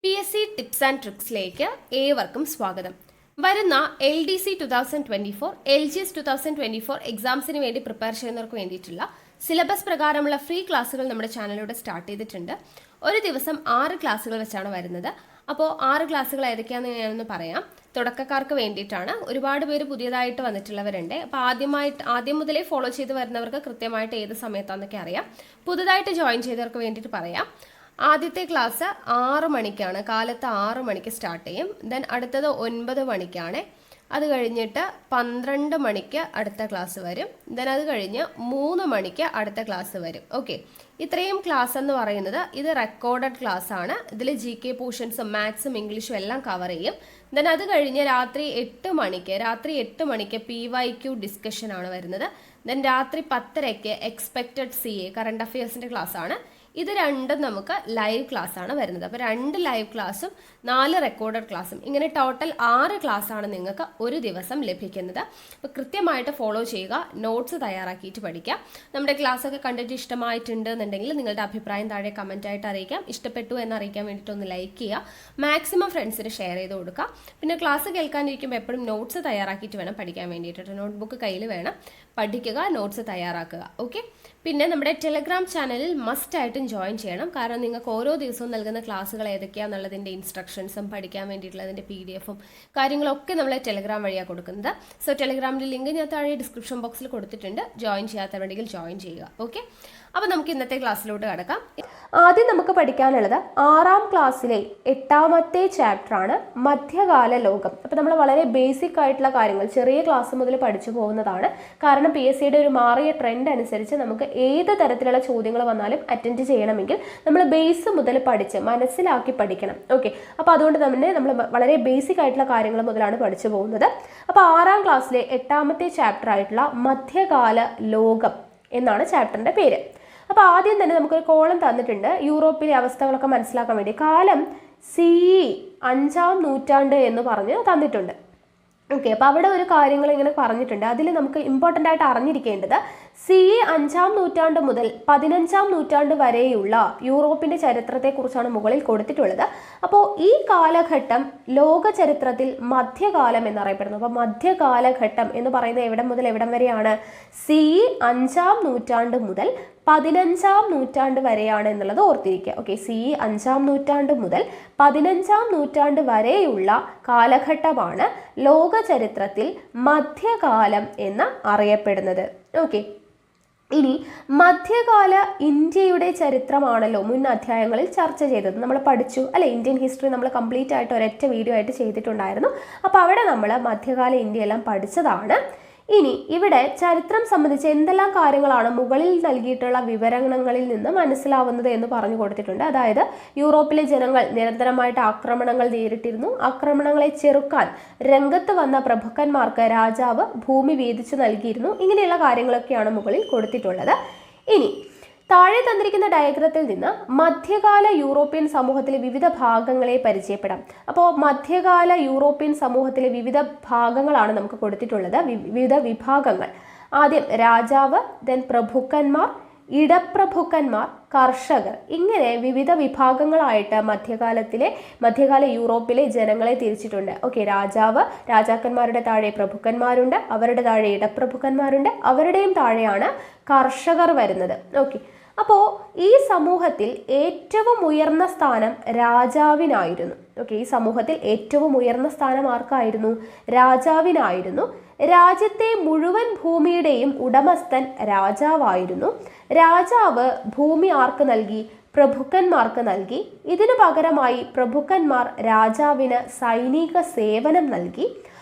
PSC tips and ട്രിക്സിലേക്ക് ഏവർക്കും സ്വാഗതം. വരുന്ന LDC 2024, LGS 2024 എക്സാംസിന് വേണ്ടി പ്രിപ്പയർ ചെയ്യുന്നവർക്ക് വേണ്ടിയിട്ടുള്ള സിലബസ് പ്രകാരമുള്ള ഫ്രീ ക്ലാസ്സുകൾ നമ്മുടെ ചാനലിലൂടെ സ്റ്റാർട്ട് ചെയ്തിട്ടുണ്ട്. ഒരു ദിവസം 6 ക്ലാസ്സുകൾ വെച്ചാണ് വരുന്നത്. അപ്പോൾ 6 ക്ലാസ്സുകൾ ഏതൊക്കെയാണെന്ന് ഞാനൊന്ന് പറയാം. തുടക്കക്കാർക്ക് വേണ്ടിയിട്ടാണ്. ഒരുപാട് പേര് പുതിയതായിട്ട് വന്നിട്ടുള്ളവരുണ്ട്. അപ്പോൾ ആദ്യം മുതലേ ഫോളോ ചെയ്ത് വരുന്നവർക്ക് കൃത്യമായിട്ട് ഏത് സമയത്താണെന്നൊക്കെ അറിയാം. പുതുതായിട്ട് ജോയിൻ ചെയ്തവർക്ക് വേണ്ടിയിട്ട് പറയാം. ആദ്യത്തെ ക്ലാസ് 6 മണിക്കാണ്, കാലത്ത് 6 മണിക്ക് സ്റ്റാർട്ട് ചെയ്യും. ദെൻ അടുത്തത് 9 മണിക്കാണ്. അത് കഴിഞ്ഞിട്ട് 12 മണിക്ക് അടുത്ത ക്ലാസ് വരും. ദെൻ അത് കഴിഞ്ഞ് 3 മണിക്ക് അടുത്ത ക്ലാസ് വരും. ഓക്കെ, ഇത്രയും ക്ലാസ് എന്ന് പറയുന്നത് ഇത് റെക്കോർഡഡ് ക്ലാസ് ആണ്. ഇതിൽ GK പോർഷൻസും മാത്സും ഇംഗ്ലീഷും എല്ലാം കവർ ചെയ്യും. ദെൻ അത് കഴിഞ്ഞ് രാത്രി 8 മണിക്ക് PYQ ഡിസ്കഷൻ ആണ് വരുന്നത്. ദെൻ രാത്രി 10:30 എക്സ്പെക്റ്റഡ് CA കറണ്ട് അഫയേഴ്സിൻ്റെ ക്ലാസ് ആണ്. ഇത് രണ്ടും നമുക്ക് ലൈവ് ക്ലാസ് ആണ് വരുന്നത്. അപ്പോൾ 2 ലൈവ് ക്ലാസ്സും 4 റെക്കോർഡഡ് ക്ലാസ്സും, ഇങ്ങനെ ടോട്ടൽ 6 ക്ലാസ് ആണ് നിങ്ങൾക്ക് ഒരു ദിവസം ലഭിക്കുന്നത്. അപ്പോൾ കൃത്യമായിട്ട് ഫോളോ ചെയ്യുക, നോട്ട്സ് തയ്യാറാക്കിയിട്ട് പഠിക്കുക. നമ്മുടെ ക്ലാസ് ഒക്കെ കണ്ടിട്ട് ഇഷ്ടമായിട്ടുണ്ട് എന്നുണ്ടെങ്കിൽ നിങ്ങളുടെ അഭിപ്രായം താഴെ കമൻ്റ് ആയിട്ട് അറിയിക്കാം. ഇഷ്ടപ്പെട്ടു എന്ന് അറിയിക്കാൻ വേണ്ടിയിട്ട് ഒന്ന് ലൈക്ക് ചെയ്യുക, മാക്സിമം ഫ്രണ്ട്സിന് ഷെയർ ചെയ്ത് കൊടുക്കുക. പിന്നെ ക്ലാസ് കേൾക്കാനിരിക്കുമ്പോൾ എപ്പോഴും നോട്ട്സ് തയ്യാറാക്കിയിട്ട് വേണം പഠിക്കാൻ വേണ്ടിയിട്ട്. നോട്ട്ബുക്ക് കയ്യിൽ വേണം, പഠിക്കുക, നോട്ട്സ് തയ്യാറാക്കുക. ഓക്കെ, പിന്നെ നമ്മുടെ ടെലഗ്രാം ചാനലിൽ മസ്റ്റ് ആയിട്ടും ജോയിൻ ചെയ്യണം. കാരണം നിങ്ങൾക്ക് ഓരോ ദിവസവും നൽകുന്ന ക്ലാസ്സുകൾ ഏതൊക്കെയാണെന്നുള്ളതിൻ്റെ ഇൻസ്ട്രക്ഷൻസും പഠിക്കാൻ വേണ്ടിയിട്ടുള്ളതിൻ്റെ PDF-ഉം കാര്യങ്ങളൊക്കെ നമ്മൾ ടെലഗ്രാം വഴിയാണ് കൊടുക്കുന്നത്. സോ ടെലഗ്രാമിൻ്റെ ലിങ്ക് ഞാൻ താഴെ ഡിസ്ക്രിപ്ഷൻ ബോക്സിൽ കൊടുത്തിട്ടുണ്ട്. ജോയിൻ ചെയ്യാത്തവരുണ്ടെങ്കിൽ ജോയിൻ ചെയ്യുക. ഓക്കെ, അപ്പോൾ നമുക്ക് ഇന്നത്തെ ക്ലാസ്സിലോട്ട് കടക്കാം. ആദ്യം നമുക്ക് പഠിക്കാനുള്ളത് 6ാം ക്ലാസ്സിലെ 8ാമത്തെ ചാപ്റ്ററാണ് മധ്യകാല ലോകം. അപ്പോൾ നമ്മൾ വളരെ ബേസിക് ആയിട്ടുള്ള കാര്യങ്ങൾ ചെറിയ ക്ലാസ് മുതൽ പഠിച്ചു പോകുന്നതാണ്. കാരണം PSCയുടെ ഒരു മാറിയ ട്രെൻഡ് അനുസരിച്ച് നമുക്ക് ഏത് തരത്തിലുള്ള ചോദ്യങ്ങൾ വന്നാലും അറ്റൻഡ് ചെയ്യണമെങ്കിൽ നമ്മൾ ബേസ് മുതൽ പഠിച്ച് മനസ്സിലാക്കി പഠിക്കണം. ഓക്കെ, അപ്പോൾ അതുകൊണ്ട് തന്നെ നമ്മൾ വളരെ ബേസിക് ആയിട്ടുള്ള കാര്യങ്ങൾ മുതലാണ് പഠിച്ചു പോകുന്നത്. അപ്പോൾ 6ാം ക്ലാസ്സിലെ 8ാമത്തെ ചാപ്റ്റർ ആയിട്ടുള്ള മധ്യകാല ലോകം എന്നാണ് ചാപ്റ്ററിൻ്റെ പേര്. അപ്പോൾ ആദ്യം തന്നെ നമുക്കൊരു കോളം തന്നിട്ടുണ്ട്. യൂറോപ്പിലെ അവസ്ഥകളൊക്കെ മനസ്സിലാക്കാൻ വേണ്ടി കാലം CE 5ാം നൂറ്റാണ്ട് എന്ന് പറഞ്ഞ് തന്നിട്ടുണ്ട്. ഓക്കെ, അപ്പോൾ അവിടെ ഒരു കാര്യങ്ങൾ ഇങ്ങനെ പറഞ്ഞിട്ടുണ്ട്. അതിൽ നമുക്ക് ഇമ്പോർട്ടൻ്റ് ആയിട്ട് അറിഞ്ഞിരിക്കേണ്ടത് CE 5ാം നൂറ്റാണ്ട് മുതൽ 15ാം നൂറ്റാണ്ട് വരെയുള്ള യൂറോപ്പിൻ്റെ ചരിത്രത്തെക്കുറിച്ചാണ് മുകളിൽ കൊടുത്തിട്ടുള്ളത്. അപ്പോൾ ഈ കാലഘട്ടം ലോക ചരിത്രത്തിൽ മധ്യകാലം എന്നറിയപ്പെടുന്നു. അപ്പോൾ മധ്യകാലഘട്ടം എന്ന് പറയുന്നത് എവിടം മുതൽ എവിടം വരെയാണ്? CE 5ാം നൂറ്റാണ്ട് മുതൽ 15ാം നൂറ്റാണ്ട് വരെയാണ് എന്നുള്ളത് ഓർത്തിരിക്കുക. ഓക്കെ, CE 5ാം നൂറ്റാണ്ട് മുതൽ 15ാം നൂറ്റാണ്ട് വരെയുള്ള കാലഘട്ടമാണ് ലോക ചരിത്രത്തിൽ മധ്യകാലം എന്ന് അറിയപ്പെടുന്നത്. ഓക്കെ, ഇനി മധ്യകാല ഇന്ത്യയുടെ ചരിത്രമാണല്ലോ മുൻ അധ്യായങ്ങളിൽ ചർച്ച ചെയ്തത്. നമ്മൾ പഠിച്ചു അല്ലെ, ഇന്ത്യൻ ഹിസ്റ്ററി നമ്മൾ കംപ്ലീറ്റ് ആയിട്ട് ഒരൊറ്റ വീഡിയോ ആയിട്ട് ചെയ്തിട്ടുണ്ടായിരുന്നു. അപ്പോൾ അവിടെ നമ്മൾ മധ്യകാല ഇന്ത്യയെല്ലാം പഠിച്ചതാണ്. ഇനി ഇവിടെ ചരിത്രം സംബന്ധിച്ച് എന്തെല്ലാം കാര്യങ്ങളാണ് മുകളിൽ നൽകിയിട്ടുള്ള വിവരണങ്ങളിൽ നിന്ന് മനസ്സിലാവുന്നത് എന്ന് പറഞ്ഞു കൊടുത്തിട്ടുണ്ട്. അതായത് യൂറോപ്പിലെ ജനങ്ങൾ നിരന്തരമായിട്ട് ആക്രമണങ്ങൾ നേരിട്ടിരുന്നു. ആക്രമണങ്ങളെ ചെറുക്കാൻ രംഗത്ത് വന്ന പ്രഭുക്കന്മാർക്ക് രാജാവ് ഭൂമി വീതിച്ചു നൽകിയിരുന്നു. ഇങ്ങനെയുള്ള കാര്യങ്ങളൊക്കെയാണ് മുകളിൽ കൊടുത്തിട്ടുള്ളത്. ഇനി താഴെ തന്നിരിക്കുന്ന ഡയഗ്രത്തിൽ നിന്ന് മധ്യകാല യൂറോപ്യൻ സമൂഹത്തിലെ വിവിധ ഭാഗങ്ങളെ പരിചയപ്പെടാം. അപ്പോൾ മധ്യകാല യൂറോപ്യൻ സമൂഹത്തിലെ വിവിധ ഭാഗങ്ങളാണ് നമുക്ക് കൊടുത്തിട്ടുള്ളത്, വിവിധ വിഭാഗങ്ങൾ. ആദ്യം രാജാവ്, ദെൻ പ്രഭുക്കന്മാർ, ഇടപ്രഭുക്കന്മാർ, കർഷകർ, ഇങ്ങനെ വിവിധ വിഭാഗങ്ങളായിട്ട് മധ്യകാല യൂറോപ്പിലെ ജനങ്ങളെ തിരിച്ചിട്ടുണ്ട്. ഓക്കെ, രാജാക്കന്മാരുടെ താഴെ പ്രഭുക്കന്മാരുണ്ട്, അവരുടെ താഴെ ഇടപ്രഭുക്കന്മാരുണ്ട്, അവരുടെയും താഴെയാണ് കർഷകർ വരുന്നത്. ഓക്കെ, അപ്പോൾ ഈ സമൂഹത്തിൽ ഏറ്റവും ഉയർന്ന സ്ഥാനം രാജാവിനായിരുന്നു. ഓക്കെ, ഈ സമൂഹത്തിൽ ഏറ്റവും ഉയർന്ന സ്ഥാനം ആർക്കായിരുന്നു? രാജാവിനായിരുന്നു. രാജ്യത്തെ മുഴുവൻ ഭൂമിയുടെയും ഉടമസ്ഥൻ രാജാവായിരുന്നു. രാജാവ് ഭൂമി ആർക്ക് നൽകി? പ്രഭുക്കന്മാർക്ക് നൽകി. ഇതിനു പകരമായി പ്രഭുക്കന്മാർ രാജാവിന് സൈനിക സേവനം നൽകി.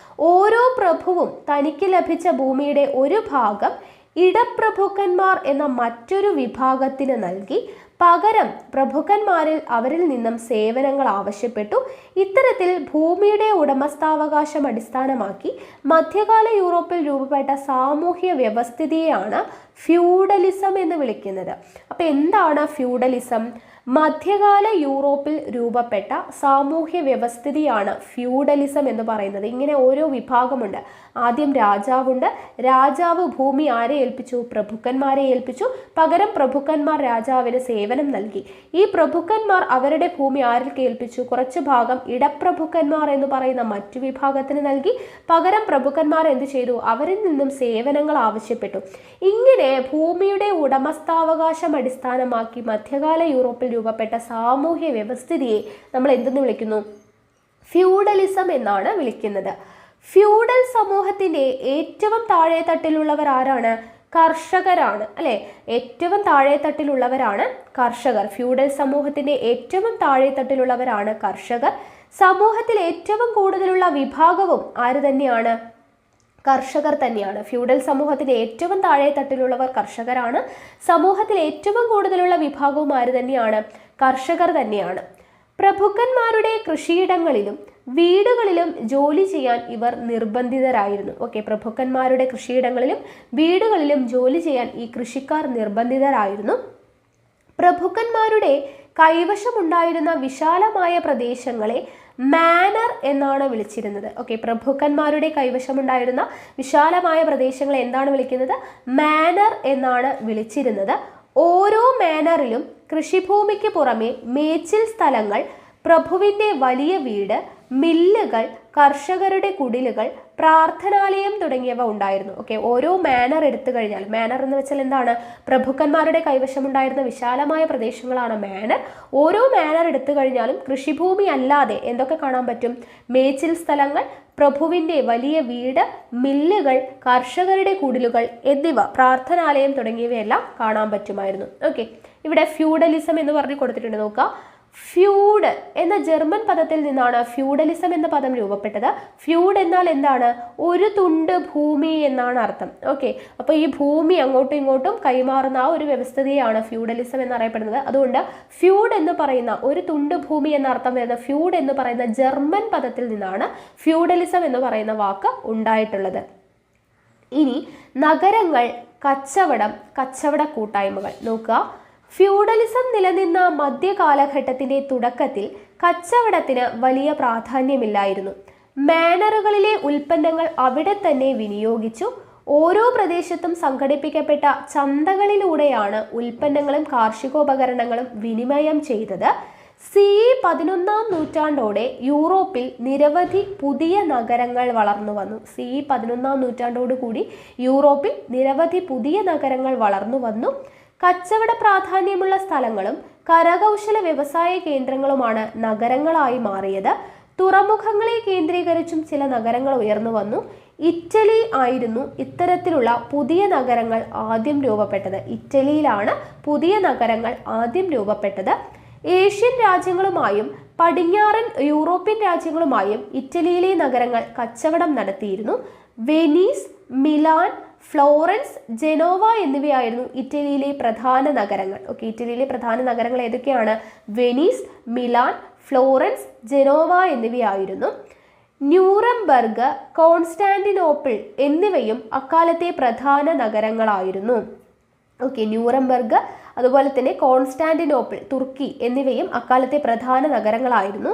ഓരോ പ്രഭുവും തനിക്ക് ലഭിച്ച ഭൂമിയുടെ ഒരു ഭാഗം ഇടപ്രഭുക്കന്മാർ എന്ന മറ്റൊരു വിഭാഗത്തിന് നൽകി. പകരം പ്രഭുക്കന്മാരിൽ അവരിൽ നിന്നും സേവനങ്ങൾ ആവശ്യപ്പെട്ടു. ഇത്തരത്തിൽ ഭൂമിയുടെ ഉടമസ്ഥാവകാശം അടിസ്ഥാനമാക്കി മധ്യകാല യൂറോപ്പിൽ രൂപപ്പെട്ട സാമൂഹ്യ വ്യവസ്ഥിതിയെയാണ് ഫ്യൂഡലിസം എന്ന് വിളിക്കുന്നത്. അപ്പോൾ എന്താണ് ഫ്യൂഡലിസം? മധ്യകാല യൂറോപ്പിൽ രൂപപ്പെട്ട സാമൂഹ്യ വ്യവസ്ഥിതിയാണ് ഫ്യൂഡലിസം എന്ന് പറയുന്നത്. ഇങ്ങനെ ഓരോ വിഭാഗമുണ്ട്. ആദ്യം രാജാവുണ്ട്. രാജാവ് ഭൂമി ആരെ ഏൽപ്പിച്ചു? പ്രഭുക്കന്മാരെ ഏൽപ്പിച്ചു. പകരം പ്രഭുക്കന്മാർ രാജാവിന് സേവനം നൽകി. ഈ പ്രഭുക്കന്മാർ അവരുടെ ഭൂമി ആർക്ക് ഏൽപ്പിച്ചു? കുറച്ച് ഭാഗം ഇടപ്രഭുക്കന്മാർ എന്ന് പറയുന്ന മറ്റു വിഭാഗത്തിന് നൽകി. പകരം പ്രഭുക്കന്മാർ എന്ത് ചെയ്തു? അവരിൽ നിന്നും സേവനങ്ങൾ ആവശ്യപ്പെട്ടു. ഇങ്ങനെ ഭൂമിയുടെ ഉടമസ്ഥാവകാശം അടിസ്ഥാനമാക്കി മധ്യകാല യൂറോപ്പിൽ രൂപപ്പെട്ട സാമൂഹ്യ വ്യവസ്ഥിതിയെ നമ്മൾ എന്തെന്ന് വിളിക്കുന്നു? ഫ്യൂഡലിസം എന്നാണ് വിളിക്കുന്നത്. ഫ്യൂഡൽ സമൂഹത്തിന്റെ ഏറ്റവും താഴെ തട്ടിലുള്ളവർ ആരാണ്? കർഷകരാണ്, അല്ലെ? ഏറ്റവും താഴെ തട്ടിലുള്ളവരാണ് കർഷകർ. ഫ്യൂഡൽ സമൂഹത്തിന്റെ ഏറ്റവും താഴെ തട്ടിലുള്ളവരാണ് കർഷകർ. സമൂഹത്തിൽ ഏറ്റവും കൂടുതലുള്ള വിഭാഗവും ആര് തന്നെയാണ്? കർഷകർ തന്നെയാണ്. ഫ്യൂഡൽ സമൂഹത്തിന്റെ ഏറ്റവും താഴെ തട്ടിലുള്ളവർ കർഷകരാണ്. സമൂഹത്തിൽ ഏറ്റവും കൂടുതലുള്ള വിഭാഗവും ആര് തന്നെയാണ്? കർഷകർ തന്നെയാണ്. പ്രഭുക്കന്മാരുടെ കൃഷിയിടങ്ങളിലും വീടുകളിലും ജോലി ചെയ്യാൻ ഇവർ നിർബന്ധിതരായിരുന്നു. പ്രഭുക്കന്മാരുടെ കൃഷിയിടങ്ങളിലും വീടുകളിലും ജോലി ചെയ്യാൻ ഈ കൃഷിക്കാർ നിർബന്ധിതരായിരുന്നു. പ്രഭുക്കന്മാരുടെ കൈവശമുണ്ടായിരുന്ന വിശാലമായ പ്രദേശങ്ങളെ മാനർ എന്നാണ് വിളിച്ചിരുന്നത്. പ്രഭുക്കന്മാരുടെ കൈവശമുണ്ടായിരുന്ന വിശാലമായ പ്രദേശങ്ങളെ എന്താണ് വിളിക്കുന്നത്? മാനർ എന്നാണ് വിളിച്ചിരുന്നത്. ഓരോ മാനറിലും കൃഷിഭൂമിക്ക് പുറമെ മേച്ചിൽ സ്ഥലങ്ങൾ, പ്രഭുവിൻ്റെ വലിയ വീട്, മില്ലുകൾ, കർഷകരുടെ കുടിലുകൾ, പ്രാർത്ഥനാലയം തുടങ്ങിയവ ഉണ്ടായിരുന്നു. ഓരോ മാനർ എടുത്തു കഴിഞ്ഞാൽ, മാനർ എന്ന് വെച്ചാൽ എന്താണ്? പ്രഭുക്കന്മാരുടെ കൈവശമുണ്ടായിരുന്ന വിശാലമായ പ്രദേശങ്ങളാണ് മാനർ. ഓരോ മാനർ എടുത്തു കഴിഞ്ഞാലും കൃഷിഭൂമി അല്ലാതെ എന്തൊക്കെ കാണാൻ പറ്റും? മേച്ചിൽ സ്ഥലങ്ങൾ, പ്രഭുവിൻ്റെ വലിയ വീട്, മില്ലുകൾ, കർഷകരുടെ കുടിലുകൾ എന്നിവ, പ്രാർത്ഥനാലയം തുടങ്ങിയവയെല്ലാം കാണാൻ പറ്റുമായിരുന്നു. ഇവിടെ ഫ്യൂഡലിസം എന്ന് പറഞ്ഞ് കൊടുത്തിട്ടുണ്ട്. നോക്കുക, ഫ്യൂഡ് എന്ന ജർമ്മൻ പദത്തിൽ നിന്നാണ് ഫ്യൂഡലിസം എന്ന പദം രൂപപ്പെട്ടത്. ഫ്യൂഡ് എന്നാൽ എന്താണ്? ഒരു തുണ്ട് ഭൂമി എന്നാണ് അർത്ഥം. അപ്പോൾ ഈ ഭൂമി അങ്ങോട്ടും ഇങ്ങോട്ടും കൈമാറുന്ന ആ ഒരു വ്യവസ്ഥിതിയാണ് ഫ്യൂഡലിസം എന്നറിയപ്പെടുന്നത്. അതുകൊണ്ട് ഫ്യൂഡ് എന്ന് പറയുന്ന, ഒരു തുണ്ട് ഭൂമി എന്ന അർത്ഥം വരുന്ന ഫ്യൂഡ് എന്ന് പറയുന്ന ജർമ്മൻ പദത്തിൽ നിന്നാണ് ഫ്യൂഡലിസം എന്ന് പറയുന്ന വാക്ക് ഉണ്ടായിട്ടുള്ളത്. ഇനി നഗരങ്ങൾ, കച്ചവട കൂട്ടായ്മകൾ നോക്കുക. ഫ്യൂഡലിസം നിലനിന്ന മധ്യകാലഘട്ടത്തിന്റെ തുടക്കത്തിൽ കച്ചവടത്തിന് വലിയ പ്രാധാന്യമില്ലായിരുന്നു. മാനറുകളിലെ ഉൽപ്പന്നങ്ങൾ അവിടെ തന്നെ വിനിയോഗിച്ചു. ഓരോ പ്രദേശത്തും സംഘടിപ്പിക്കപ്പെട്ട ചന്തകളിലൂടെയാണ് ഉൽപ്പന്നങ്ങളും കാർഷികോപകരണങ്ങളും വിനിമയം ചെയ്തത്. CE 11-ാം നൂറ്റാണ്ടോടെ യൂറോപ്പിൽ നിരവധി പുതിയ നഗരങ്ങൾ വളർന്നു വന്നു. CE 11-ാം നൂറ്റാണ്ടോടുകൂടി യൂറോപ്പിൽ നിരവധി പുതിയ നഗരങ്ങൾ വളർന്നു വന്നു. കച്ചവട പ്രാധാന്യമുള്ള സ്ഥലങ്ങളും കരകൗശല വ്യവസായ കേന്ദ്രങ്ങളുമാണ് നഗരങ്ങളായി മാറിയത്. തുറമുഖങ്ങളെ കേന്ദ്രീകരിച്ചും ചില നഗരങ്ങൾ ഉയർന്നു വന്നു. ഇറ്റലി ആയിരുന്നു ഇത്തരത്തിലുള്ള പുതിയ നഗരങ്ങൾ ആദ്യം രൂപപ്പെട്ടത്. ഇറ്റലിയിലാണ് പുതിയ നഗരങ്ങൾ ആദ്യം രൂപപ്പെട്ടത്. ഏഷ്യൻ രാജ്യങ്ങളുമായും പടിഞ്ഞാറൻ യൂറോപ്യൻ രാജ്യങ്ങളുമായും ഇറ്റലിയിലെ നഗരങ്ങൾ കച്ചവടം നടത്തിയിരുന്നു. വെനീസ്, മിലാൻ, ഫ്ലോറൻസ്, ജനോവ എന്നിവയായിരുന്നു ഇറ്റലിയിലെ പ്രധാന നഗരങ്ങൾ. ഇറ്റലിയിലെ പ്രധാന നഗരങ്ങൾ ഏതൊക്കെയാണ്? വെനീസ്, മിലാൻ, ഫ്ലോറൻസ്, ജനോവ എന്നിവയായിരുന്നു. ന്യൂറംബർഗ്, കോൺസ്റ്റാന്റിനോപ്പിൾ എന്നിവയും അക്കാലത്തെ പ്രധാന നഗരങ്ങളായിരുന്നു. ന്യൂറംബർഗ്, അതുപോലെ തന്നെ കോൺസ്റ്റാന്റിനോപ്പിൾ, തുർക്കി എന്നിവയും അക്കാലത്തെ പ്രധാന നഗരങ്ങളായിരുന്നു.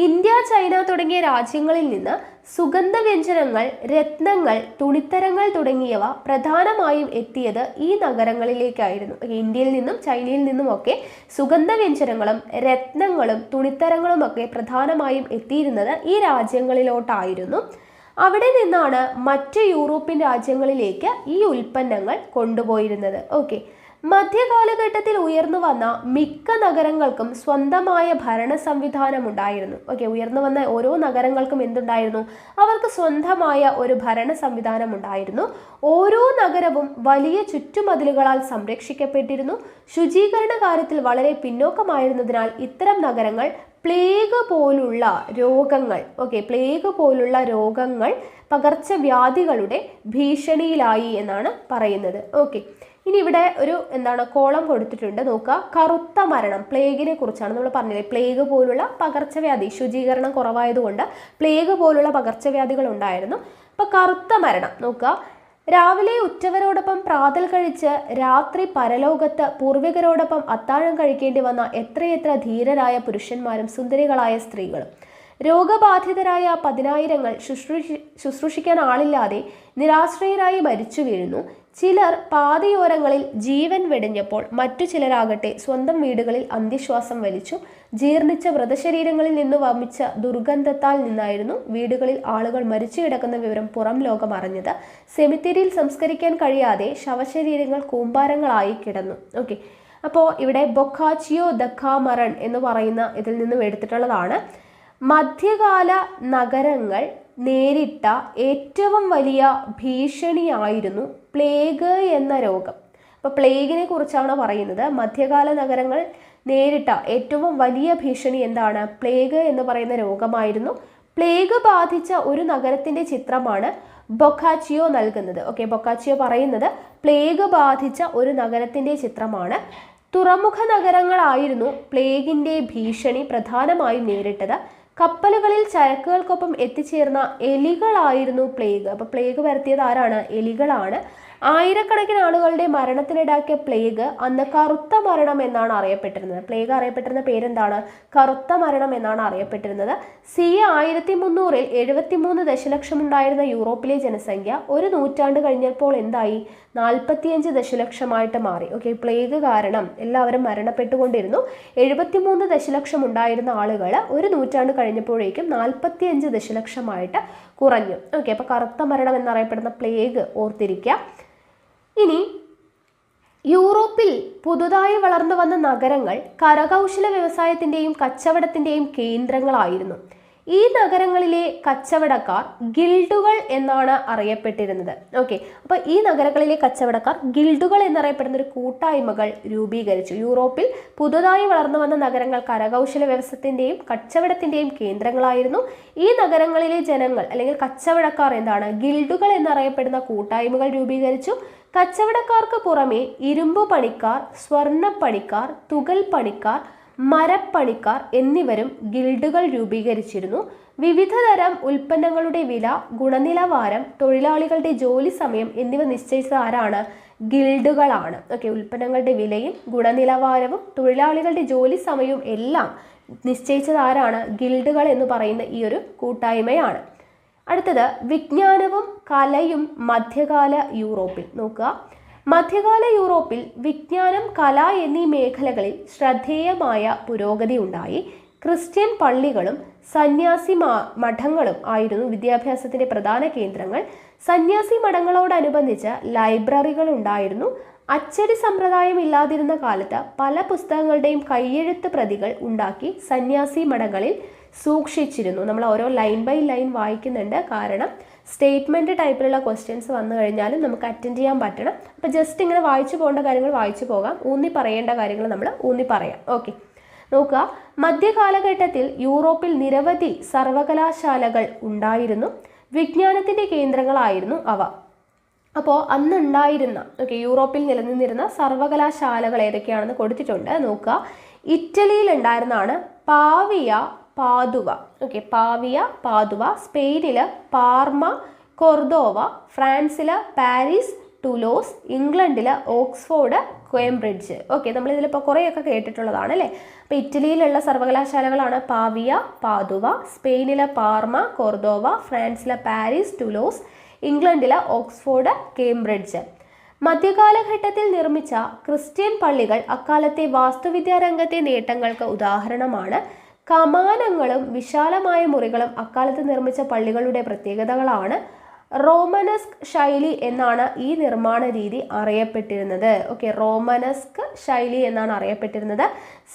ഇന്ത്യ, ചൈന തുടങ്ങിയ രാജ്യങ്ങളിൽ നിന്ന് സുഗന്ധവ്യഞ്ജനങ്ങൾ, രത്നങ്ങൾ, തുണിത്തരങ്ങൾ തുടങ്ങിയവ പ്രധാനമായും എത്തിയത് ഈ നഗരങ്ങളിലേക്കായിരുന്നു. ഇന്ത്യയിൽ നിന്നും ചൈനയിൽ നിന്നുമൊക്കെ സുഗന്ധവ്യഞ്ജനങ്ങളും രത്നങ്ങളും തുണിത്തരങ്ങളും ഒക്കെ പ്രധാനമായും എത്തിയിരുന്നത് ഈ രാജ്യങ്ങളിലോട്ടായിരുന്നു. അവിടെ നിന്നാണ് മറ്റ് യൂറോപ്യൻ രാജ്യങ്ങളിലേക്ക് ഈ ഉൽപ്പന്നങ്ങൾ കൊണ്ടുപോയിരുന്നത്. മധ്യകാലഘട്ടത്തിൽ ഉയർന്നു വന്ന മിക്ക നഗരങ്ങൾക്കും സ്വന്തമായ ഭരണ സംവിധാനം ഉണ്ടായിരുന്നു. ഉയർന്നു വന്ന ഓരോ നഗരങ്ങൾക്കും എന്തുണ്ടായിരുന്നു? അവർക്ക് സ്വന്തമായ ഒരു ഭരണ സംവിധാനം ഉണ്ടായിരുന്നു. ഓരോ നഗരവും വലിയ ചുറ്റുമതിലുകളാൽ സംരക്ഷിക്കപ്പെട്ടിരുന്നു. ശുചീകരണ കാര്യത്തിൽ വളരെ പിന്നോക്കമായിരുന്നതിനാൽ ഇത്തരം നഗരങ്ങൾ പ്ലേഗ് പോലുള്ള രോഗങ്ങൾ പകർച്ചവ്യാധികളുടെ ഭീഷണിയിലായി എന്നാണ് പറയുന്നത്. ഇനി ഇവിടെ ഒരു കോളം കൊടുത്തിട്ടുണ്ട്. നോക്കുക, കറുത്ത മരണം, പ്ലേഗിനെ കുറിച്ചാണ് നമ്മൾ പറഞ്ഞത്. പ്ലേഗ് പോലുള്ള പകർച്ചവ്യാധി, ശുചീകരണം കുറവായതുകൊണ്ട് പ്ലേഗ് പോലുള്ള പകർച്ചവ്യാധികൾ ഉണ്ടായിരുന്നു. അപ്പോൾ കറുത്ത മരണം നോക്കുക, രാവിലെ ഉറ്റവരോടൊപ്പം പ്രാതൽ കഴിച്ച് രാത്രി പരലോകത്ത് പൂർവികരോടൊപ്പം അത്താഴം കഴിക്കേണ്ടി വന്ന എത്രയെത്ര ധീരരായ പുരുഷന്മാരും സുന്ദരികളായ സ്ത്രീകളും. രോഗബാധിതരായ പതിനായിരങ്ങൾ ശുശ്രൂഷിക്കാൻ ആളില്ലാതെ നിരാശ്രയരായി മരിച്ചു വീഴുന്നു. ചിലർ പാതയോരങ്ങളിൽ ജീവൻ വെടിഞ്ഞപ്പോൾ മറ്റു ചിലരാകട്ടെ സ്വന്തം വീടുകളിൽ അന്ത്യശ്വാസം വലിച്ചു. ജീർണിച്ച വ്രതശരീരങ്ങളിൽ നിന്ന് വമിച്ച ദുർഗന്ധത്താൽ നിന്നായിരുന്നു വീടുകളിൽ ആളുകൾ മരിച്ചു കിടക്കുന്ന വിവരം പുറം ലോകം അറിഞ്ഞത്. സെമിത്തേരിയിൽ സംസ്കരിക്കാൻ കഴിയാതെ ശവശരീരങ്ങൾ കൂമ്പാരങ്ങളായി കിടന്നു. ഓക്കെ, അപ്പോൾ ഇവിടെ ബൊക്കാച്ചിയോ ദക്കാമറൺ എന്ന് പറയുന്ന ഇതിൽ നിന്നും എടുത്തിട്ടുള്ളതാണ്. മധ്യകാല നഗരങ്ങൾ നേരിട്ട ഏറ്റവും വലിയ ഭീഷണിയായിരുന്നു പ്ലേഗ് എന്ന രോഗം. അപ്പോൾ പ്ലേഗിനെ കുറിച്ചാണ് പറയുന്നത്. മധ്യകാല നഗരങ്ങൾ നേരിട്ട ഏറ്റവും വലിയ ഭീഷണി എന്താണ്? പ്ലേഗ് എന്ന് പറയുന്ന രോഗമായിരുന്നു. പ്ലേഗ് ബാധിച്ച ഒരു നഗരത്തിന്റെ ചിത്രമാണ് ബൊക്കാച്ചിയോ നൽകുന്നത്. ഓക്കെ, ബൊക്കാച്ചിയോ പറയുന്നത് പ്ലേഗ് ബാധിച്ച ഒരു നഗരത്തിന്റെ ചിത്രമാണ്. തുറമുഖ നഗരങ്ങളായിരുന്നു പ്ലേഗിന്റെ ഭീഷണി പ്രധാനമായും നേരിട്ടത്. കപ്പലുകളിൽ ചരക്കുകൾക്കൊപ്പം എത്തിച്ചേർന്ന എലികളായിരുന്നു പ്ലേഗ്. അപ്പോൾ പ്ലേഗ് വരുത്തിയത് ആരാണ്? എലികളാണ്. ആയിരക്കണക്കിന് ആളുകളുടെ മരണത്തിനിടാക്കിയ പ്ലേഗ് അന്ന് കറുത്ത മരണം എന്നാണ് അറിയപ്പെട്ടിരുന്നത്. പ്ലേഗ് അറിയപ്പെട്ടിരുന്ന പേരെന്താണ്? കറുത്ത മരണം എന്നാണ് അറിയപ്പെട്ടിരുന്നത്. CE 1300 73 ദശലക്ഷം ഉണ്ടായിരുന്ന യൂറോപ്പിലെ ജനസംഖ്യ ഒരു നൂറ്റാണ്ട് കഴിഞ്ഞപ്പോൾ എന്തായി? 45 ദശലക്ഷമായിട്ട് മാറി. ഓക്കെ, പ്ലേഗ് കാരണം എല്ലാവരും മരണപ്പെട്ടുകൊണ്ടിരുന്നു. 73 ദശലക്ഷം ഉണ്ടായിരുന്ന ആളുകൾ ഒരു നൂറ്റാണ്ട് കഴിഞ്ഞപ്പോഴേക്കും 45 ദശലക്ഷമായിട്ട് കുറഞ്ഞു. ഓക്കെ, അപ്പോൾ കറുത്ത മരണം എന്നറിയപ്പെടുന്ന പ്ലേഗ് ഓർത്തിരിക്കുക. ഇനി യൂറോപ്പിൽ പുതുതായി വളർന്നു വന്ന നഗരങ്ങൾ കരകൗശല വ്യവസായത്തിൻ്റെയും കച്ചവടത്തിൻ്റെയും കേന്ദ്രങ്ങളായിരുന്നു. ഈ നഗരങ്ങളിലെ കച്ചവടക്കാർ ഗിൽഡുകൾ എന്നാണ് അറിയപ്പെട്ടിരുന്നത്. ഓക്കെ, അപ്പോൾ ഈ നഗരങ്ങളിലെ കച്ചവടക്കാർ ഗിൽഡുകൾ എന്നറിയപ്പെടുന്ന ഒരു കൂട്ടായ്മകൾ രൂപീകരിച്ചു. യൂറോപ്പിൽ പുതുതായി വളർന്നു വന്ന നഗരങ്ങൾ കരകൗശല വ്യവസായത്തിൻ്റെയും കച്ചവടത്തിൻ്റെയും കേന്ദ്രങ്ങളായിരുന്നു. ഈ നഗരങ്ങളിലെ ജനങ്ങൾ അല്ലെങ്കിൽ കച്ചവടക്കാർ എന്താണ്? ഗിൽഡുകൾ എന്നറിയപ്പെടുന്ന കൂട്ടായ്മകൾ രൂപീകരിച്ചു. കച്ചവടക്കാർക്ക് പുറമെ ഇരുമ്പു പണിക്കാർ, സ്വർണ്ണപ്പണിക്കാർ, തുകൽ പണിക്കാർ, മരപ്പണിക്കാർ എന്നിവരും ഗിൽഡുകൾ രൂപീകരിച്ചിരുന്നു. വിവിധ തരം ഉൽപ്പന്നങ്ങളുടെ വില, ഗുണനിലവാരം, തൊഴിലാളികളുടെ ജോലി സമയം എന്നിവ നിശ്ചയിച്ചത് ആരാണ്? ഗിൽഡുകളാണ്. ഓക്കെ, ഉൽപ്പന്നങ്ങളുടെ വിലയും ഗുണനിലവാരവും തൊഴിലാളികളുടെ ജോലി സമയവും എല്ലാം നിശ്ചയിച്ചത് ആരാണ്? ഗിൽഡുകൾ എന്ന് പറയുന്ന ഈ ഒരു കൂട്ടായ്മയാണ്. അടുത്തത് വിജ്ഞാനവും കലയും മധ്യകാല യൂറോപ്പിൽ. നോക്കുക, മധ്യകാല യൂറോപ്പിൽ വിജ്ഞാനം, കല എന്നീ മേഖലകളിൽ ശ്രദ്ധേയമായ പുരോഗതി ഉണ്ടായി. ക്രിസ്ത്യൻ പള്ളികളും സന്യാസി മഠങ്ങളും ആയിരുന്നു വിദ്യാഭ്യാസത്തിന്റെ പ്രധാന കേന്ദ്രങ്ങൾ. സന്യാസി മഠങ്ങളോടനുബന്ധിച്ച് ലൈബ്രറികൾ ഉണ്ടായിരുന്നു. അച്ചടി സമ്പ്രദായം ഇല്ലാതിരുന്ന കാലത്ത് പല പുസ്തകങ്ങളുടെയും കയ്യെഴുത്ത് പ്രതികൾ ഉണ്ടാക്കി സന്യാസി മഠങ്ങളിൽ സൂക്ഷിച്ചിരുന്നു. നമ്മൾ ഓരോ ലൈൻ ബൈ ലൈൻ വായിക്കുന്നുണ്ട്, കാരണം സ്റ്റേറ്റ്മെൻറ്റ് ടൈപ്പിലുള്ള ക്വസ്റ്റ്യൻസ് വന്നു കഴിഞ്ഞാലും നമുക്ക് അറ്റൻഡ് ചെയ്യാൻ പറ്റണം. അപ്പോൾ ജസ്റ്റ് ഇങ്ങനെ വായിച്ചു പോകേണ്ട കാര്യങ്ങൾ വായിച്ചു പോകാം, ഊന്നി പറയേണ്ട കാര്യങ്ങൾ നമ്മൾ ഊന്നി പറയാം. ഓക്കെ, നോക്കുക, മധ്യകാലഘട്ടത്തിൽ യൂറോപ്പിൽ നിരവധി സർവകലാശാലകൾ ഉണ്ടായിരുന്നു. വിജ്ഞാനത്തിൻ്റെ കേന്ദ്രങ്ങളായിരുന്നു അവ. അപ്പോൾ അന്നുണ്ടായിരുന്ന യൂറോപ്പിൽ നിലനിന്നിരുന്ന സർവകലാശാലകൾ ഏതൊക്കെയാണെന്ന് കൊടുത്തിട്ടുണ്ട്. നോക്കുക, ഇറ്റലിയിൽ ഉണ്ടായിരുന്നതാണ് Pavia, Padua. Okay, Pavia, Padua. സ്പെയിനില് പാർമ, കൊർദോവ. ഫ്രാൻസില് പാരീസ്, ടുലോസ്. ഇംഗ്ലണ്ടില് ഓക്സ്ഫോർഡ്, കേംബ്രിഡ്ജ്. ഓക്കെ, നമ്മളിതിലിപ്പോൾ കുറേയൊക്കെ കേട്ടിട്ടുള്ളതാണ് അല്ലേ. അപ്പോൾ ഇറ്റലിയിലുള്ള സർവകലാശാലകളാണ് പാവിയ, പാദുവ. സ്പെയിനിലെ പാർമ, കൊർദോവ. ഫ്രാൻസിലെ പാരീസ്, ടുലോസ്. ഇംഗ്ലണ്ടിലെ ഓക്സ്ഫോർഡ്, കേംബ്രിഡ്ജ്. മധ്യകാലഘട്ടത്തിൽ നിർമ്മിച്ച ക്രിസ്ത്യൻ പള്ളികൾ അക്കാലത്തെ വാസ്തുവിദ്യാരംഗത്തെ നേട്ടങ്ങൾക്ക് ഉദാഹരണമാണ്. കമാനങ്ങളും വിശാലമായ മുറികളും അക്കാലത്ത് നിർമ്മിച്ച പള്ളികളുടെ പ്രത്യേകതകളാണ്. റോമനസ്ക് ശൈലി എന്നാണ് ഈ നിർമ്മാണ രീതി അറിയപ്പെട്ടിരുന്നത്. ഓക്കെ, റോമനസ്ക് ശൈലി എന്നാണ് അറിയപ്പെട്ടിരുന്നത്.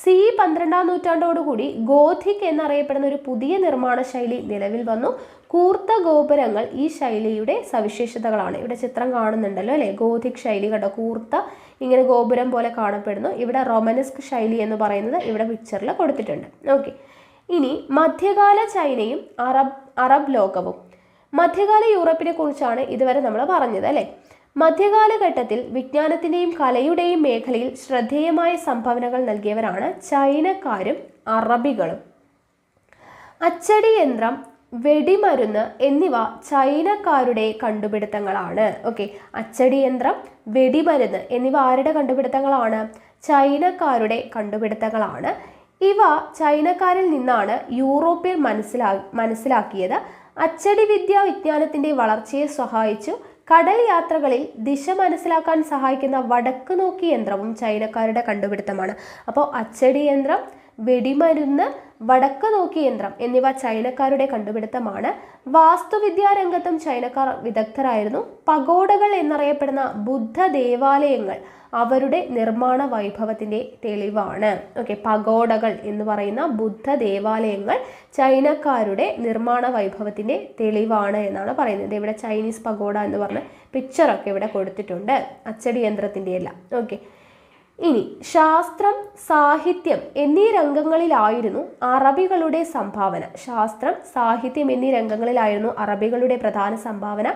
CE 12-ാം നൂറ്റാണ്ടോടുകൂടി ഗോഥിക് എന്നറിയപ്പെടുന്ന ഒരു പുതിയ നിർമ്മാണ ശൈലി നിലവിൽ വന്നു. കൂർത്ത ഗോപുരങ്ങൾ ഈ ശൈലിയുടെ സവിശേഷതകളാണ്. ഇവിടെ ചിത്രം കാണുന്നുണ്ടല്ലോ അല്ലേ, ഗോഥിക് ശൈലി കണ്ടോ, കൂർത്ത ഇങ്ങനെ ഗോപുരം പോലെ കാണപ്പെടുന്നു. ഇവിടെ റോമനസ്ക് ശൈലി എന്ന് പറയുന്നത് ഇവിടെ പിക്ചറിൽ കൊടുത്തിട്ടുണ്ട്. ഓക്കെ, ഇനി മധ്യകാല ചൈനയും അറബ് ലോകവും. മധ്യകാല യൂറോപ്പിനെ കുറിച്ചാണ് ഇതുവരെ നമ്മൾ പറഞ്ഞത് അല്ലേ. മധ്യകാലഘട്ടത്തിൽ വിജ്ഞാനത്തിൻ്റെയും കലയുടെയും മേഖലയിൽ ശ്രദ്ധേയമായ സംഭാവനകൾ നൽകിയവരാണ് ചൈനക്കാരും അറബികളും. അച്ചടി യന്ത്രം, വെടിമരുന്ന് എന്നിവ ചൈനക്കാരുടെ കണ്ടുപിടുത്തങ്ങളാണ്. ഓക്കെ, അച്ചടിയന്ത്രം, വെടിമരുന്ന് എന്നിവ ആരുടെ കണ്ടുപിടുത്തങ്ങളാണ്? ചൈനക്കാരുടെ കണ്ടുപിടുത്തങ്ങളാണ്. ഇവ ചൈനക്കാരിൽ നിന്നാണ് യൂറോപ്യർ മനസ്സിലാക്കിയത്. അച്ചടി വിദ്യാവിജ്ഞാനത്തിന്റെ വളർച്ചയെ സഹായിച്ചു. കടൽ യാത്രകളിൽ ദിശ മനസ്സിലാക്കാൻ സഹായിക്കുന്ന വടക്ക് നോക്കി യന്ത്രവും ചൈനക്കാരുടെ കണ്ടുപിടുത്തമാണ്. അപ്പോൾ അച്ചടി യന്ത്രം, വെടിമരുന്ന്, വടക്ക് നോക്കി യന്ത്രം എന്നിവ ചൈനക്കാരുടെ കണ്ടുപിടുത്തമാണ്. വാസ്തുവിദ്യാരംഗത്തും ചൈനക്കാർ വിദഗ്ധരായിരുന്നു. പഗോഡകൾ എന്നറിയപ്പെടുന്ന ബുദ്ധ ദേവാലയങ്ങൾ അവരുടെ നിർമ്മാണ വൈഭവത്തിന്റെ തെളിവാണ്. ഓക്കെ, പഗോഡകൾ എന്ന് പറയുന്ന ബുദ്ധ ദേവാലയങ്ങൾ ചൈനക്കാരുടെ നിർമ്മാണ വൈഭവത്തിന്റെ തെളിവാണ് എന്നാണ് പറയുന്നത്. ഇവിടെ ചൈനീസ് പഗോഡ എന്ന് പറഞ്ഞ പിക്ചറൊക്കെ ഇവിടെ കൊടുത്തിട്ടുണ്ട്, അച്ചടി യന്ത്രത്തിന്റെ എല്ലാം. ഓക്കെ, ഇനി ശാസ്ത്രം, സാഹിത്യം എന്നീ രംഗങ്ങളിലായിരുന്നു അറബികളുടെ സംഭാവന. ശാസ്ത്രം, സാഹിത്യം എന്നീ രംഗങ്ങളിലായിരുന്നു അറബികളുടെ പ്രധാന സംഭാവന.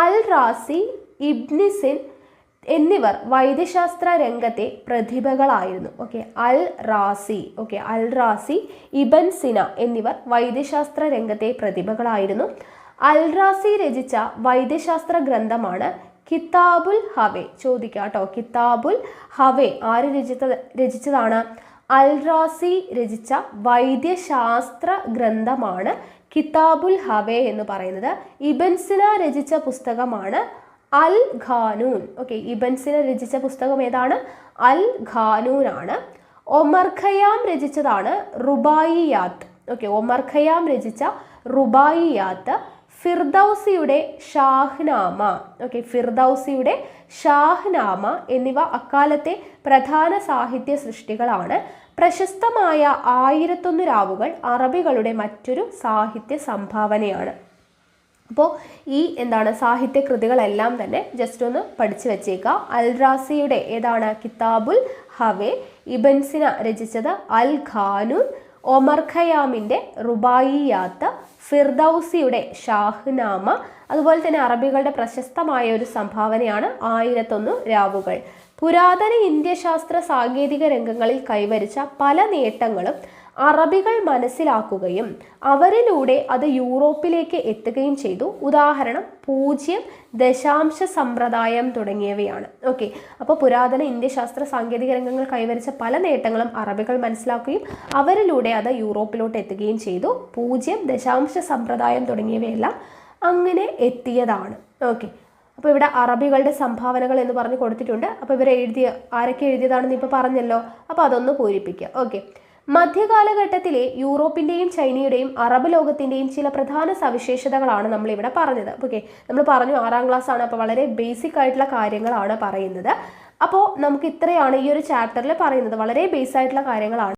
അൽ റാസി, ഇബ്ൻ സിൻ എന്നിവർ വൈദ്യശാസ്ത്ര രംഗത്തെ പ്രതിഭകളായിരുന്നു. ഓക്കെ, അൽ റാസി, ഇബൻ സിന എന്നിവർ വൈദ്യശാസ്ത്ര രംഗത്തെ പ്രതിഭകളായിരുന്നു. അൽ റാസി രചിച്ച വൈദ്യശാസ്ത്ര ഗ്രന്ഥമാണ് കിതാബുൽ ഹവേ. ചോദിക്കാട്ടോ, കിതാബുൽ ഹവേ ആര് രചിച്ചതാണ്? അൽ റാസി രചിച്ച വൈദ്യശാസ്ത്ര ഗ്രന്ഥമാണ് കിതാബുൽ ഹവേ എന്ന് പറയുന്നത്. ഇബൻ സിന രചിച്ച പുസ്തകമാണ് അൽ ഖാനൂൻ. ഓക്കെ, ഇബൻ സിന രചിച്ച പുസ്തകം ഏതാണ്? അൽ ഖാനൂൻ ആണ്. ഒമർ ഖയ്യാം രചിച്ചതാണ് റുബായിയാത്ത്. ഓക്കെ, ഒമർ ഖയ്യാം രചിച്ച റുബായിയാത്ത്. ഫിർദൗസിയുടെ ഷാഹ്നാമ, ഓക്കെ, ഫിർദൗസിയുടെ ഷാഹ്നാമ എന്നിവ അക്കാലത്തെ പ്രധാന സാഹിത്യ സൃഷ്ടികളാണ്. പ്രശസ്തമായ 1001 രാവുകൾ അറബികളുടെ മറ്റൊരു സാഹിത്യ സംഭാവനയാണ്. അപ്പോൾ ഈ സാഹിത്യ കൃതികളെല്ലാം തന്നെ ജസ്റ്റ് ഒന്ന് പഠിച്ചു വെച്ചേക്കാം. അൽ റാസിയുടെ ഏതാണ്? കിതാബുൽ ഹവേ. ഇബൻ സിന രചിച്ചത് അൽ ഖാനൂൻ. ഒമർ ഖയ്യാമിൻ്റെ റുബായിയാത്ത്. ഫിർദൗസിയുടെ ഷാഹ്നാമ. അതുപോലെ തന്നെ അറബികളുടെ പ്രശസ്തമായ ഒരു സംഭാവനയാണ് 1001 രാവുകൾ. പുരാതന ഇന്ത്യ ശാസ്ത്ര സാങ്കേതിക രംഗങ്ങളിൽ കൈവരിച്ച പല നേട്ടങ്ങളും അറബികൾ മനസ്സിലാക്കുകയും അവരിലൂടെ അത് യൂറോപ്പിലേക്ക് എത്തുകയും ചെയ്തു. ഉദാഹരണം 0, ദശാംശ സമ്പ്രദായം തുടങ്ങിയവയാണ്. ഓക്കെ, അപ്പോൾ പുരാതന ഇന്ത്യ ശാസ്ത്ര സാങ്കേതിക രംഗങ്ങൾ കൈവരിച്ച പല നേട്ടങ്ങളും അറബികൾ മനസ്സിലാക്കുകയും അവരിലൂടെ അത് യൂറോപ്പിലോട്ട് എത്തുകയും ചെയ്തു. 0, ദശാംശ സമ്പ്രദായം തുടങ്ങിയവയെല്ലാം അങ്ങനെ എത്തിയതാണ്. ഓക്കെ, അപ്പോൾ ഇവിടെ അറബികളുടെ സംഭാവനകൾ എന്ന് പറഞ്ഞ് കൊടുത്തിട്ടുണ്ട്. അപ്പോൾ ഇവരെ ആരൊക്കെ എഴുതിയതാണെന്ന് ഇപ്പോൾ പറഞ്ഞല്ലോ. അപ്പോൾ അതൊന്ന് പൂരിപ്പിക്കുക. ഓക്കെ, മധ്യകാലഘട്ടത്തിലെ യൂറോപ്പിൻ്റെയും ചൈനയുടെയും അറബ് ലോകത്തിൻ്റെയും ചില പ്രധാന സവിശേഷതകളാണ് നമ്മളിവിടെ പറഞ്ഞത്. ഓക്കെ, നമ്മൾ പറഞ്ഞു 6ാം ക്ലാസ് ആണ്, അപ്പോൾ വളരെ ബേസിക് ആയിട്ടുള്ള കാര്യങ്ങളാണ് പറയുന്നത്. അപ്പോൾ നമുക്ക് ഇത്രയാണ് ഈ ഒരു ചാപ്റ്ററിൽ പറയുന്നത്, വളരെ ബേസ് ആയിട്ടുള്ള കാര്യങ്ങളാണ്.